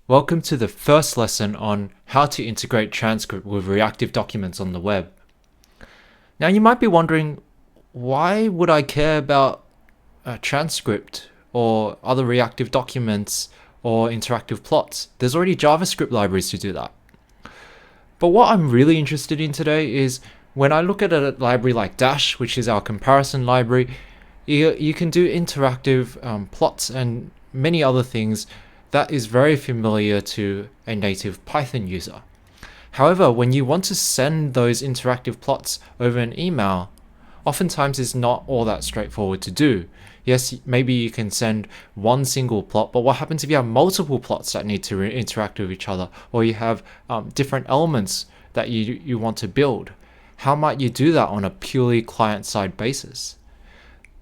Welcome to the first lesson on how to integrate Transcrypt with reactive documents on the web. Now you might be wondering, why would I care about Transcrypt or other reactive documents or interactive plots? There's already JavaScript libraries to do that. But what I'm really interested in today is when I look at a library like Dash, which is our comparison library, you can do interactive plots and many other things that is very familiar to a native Python user. However, when you want to send those interactive plots over an email, oftentimes it's not all that straightforward to do. Yes, maybe you can send one single plot, but what happens if you have multiple plots that need to interact with each other, or you have different elements that you want to build? How might you do that on a purely client-side basis?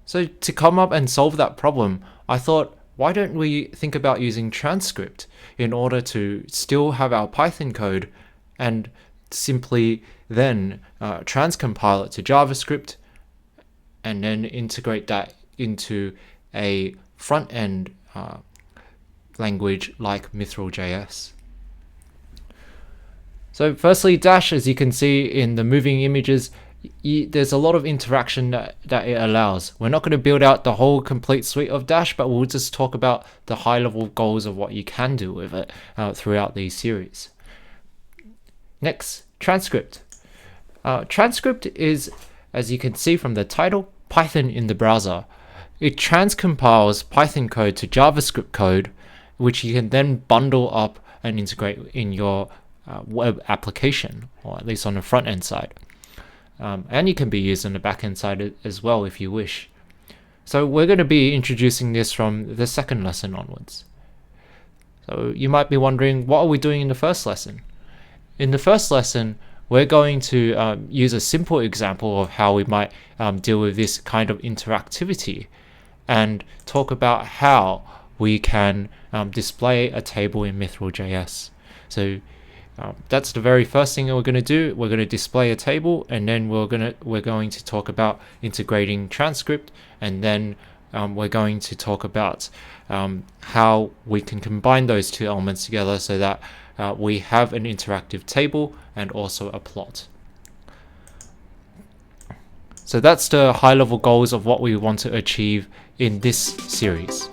So to come up and solve that problem, I thought, why don't we think about using Transcrypt in order to still have our Python code and simply then transcompile it to JavaScript and then integrate that into a front-end language like Mithril.js. So firstly, Dash, as you can see in the moving images, there's a lot of interaction that it allows. We're not going to build out the whole complete suite of Dash, but we'll just talk about the high-level goals of what you can do with it throughout these series. Next, Transcrypt. Transcrypt is, as you can see from the title, Python in the browser. It transcompiles Python code to JavaScript code, which you can then bundle up and integrate in your web application, or at least on the front-end side. And it can be used on the back-end side as well if you wish. So we're going to be introducing this from the second lesson onwards. So you might be wondering, what are we doing in the first lesson? In the first lesson, we're going to use a simple example of how we might deal with this kind of interactivity and talk about how we can display a table in Mithril.js. So that's the very first thing that we're going to do. We're going to display a table, and then we're going to talk about integrating Transcrypt, and then we're going to talk about how we can combine those two elements together so that we have an interactive table and also a plot. So that's the high-level goals of what we want to achieve in this series.